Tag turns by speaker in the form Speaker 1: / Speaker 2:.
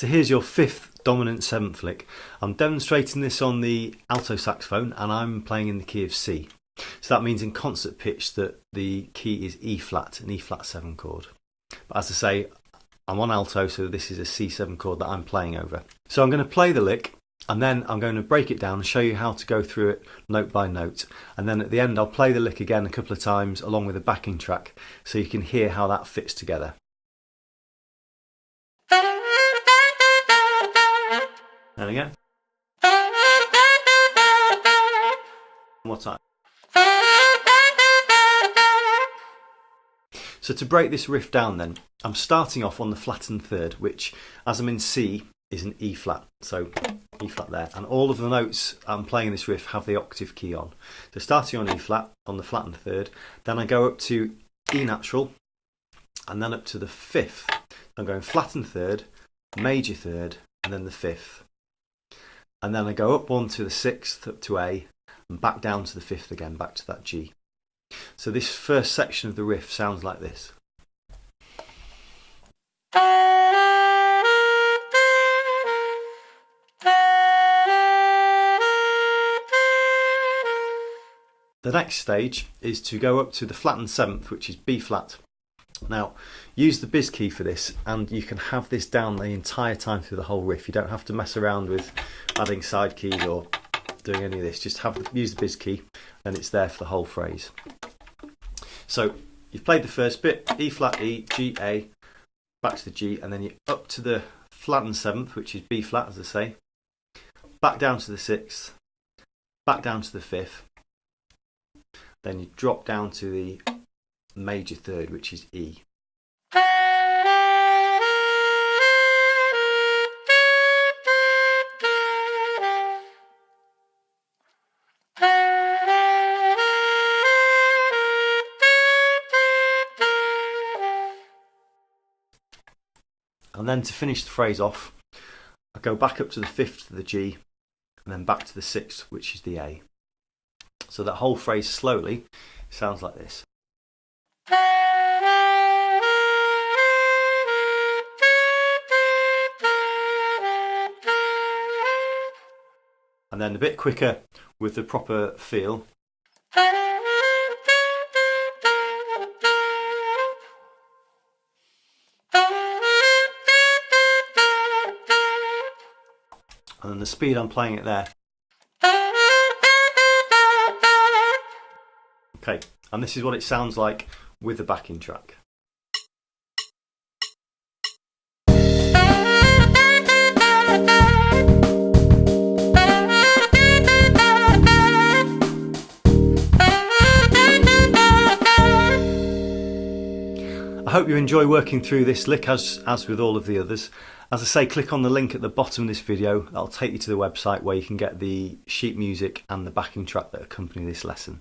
Speaker 1: So here's your fifth dominant seventh lick. I'm demonstrating this on the alto saxophone and I'm playing in the key of C. So that means in concert pitch that the key is E flat, an E flat 7 chord. But as I say, I'm on alto, so this is a C7 chord that I'm playing over. So I'm going to play the lick and then I'm going to break it down and show you how to go through it note by note. And then at the end I'll play the lick again a couple of times along with a backing track so you can hear how that fits together. And again. One more time. So to break this riff down then, I'm starting off on the flattened third, which as I'm in C is an E flat, so E flat there. And all of the notes I'm playing in this riff have the octave key on. So starting on E flat, on the flattened third, then I go up to E natural, and then up to the fifth. I'm going flattened third, major third, and then the fifth. And then I go up one to the sixth, up to A, and back down to the fifth again, back to that G. So this first section of the riff sounds like this. The next stage is to go up to the flattened seventh, which is B flat. Now, use the biz key for this and you can have this down the entire time through the whole riff. You don't have to mess around with adding side keys or doing any of this. Just use the biz key and it's there for the whole phrase. So you've played the first bit, E flat, E, G, A, back to the G, and then you're up to the flattened seventh, which is B flat, as I say, back down to the sixth, back down to the fifth, then you drop down to the major third, which is E. And then to finish the phrase off, I go back up to the fifth to the G, and then back to the sixth, which is the A. So that whole phrase slowly sounds like this. And then a bit quicker with the proper feel. And then the speed I'm playing it there. Okay, and this is what it sounds like with the backing track. I hope you enjoy working through this lick as with all of the others. As I say, click on the link at the bottom of this video. That'll take you to the website where you can get the sheet music and the backing track that accompany this lesson.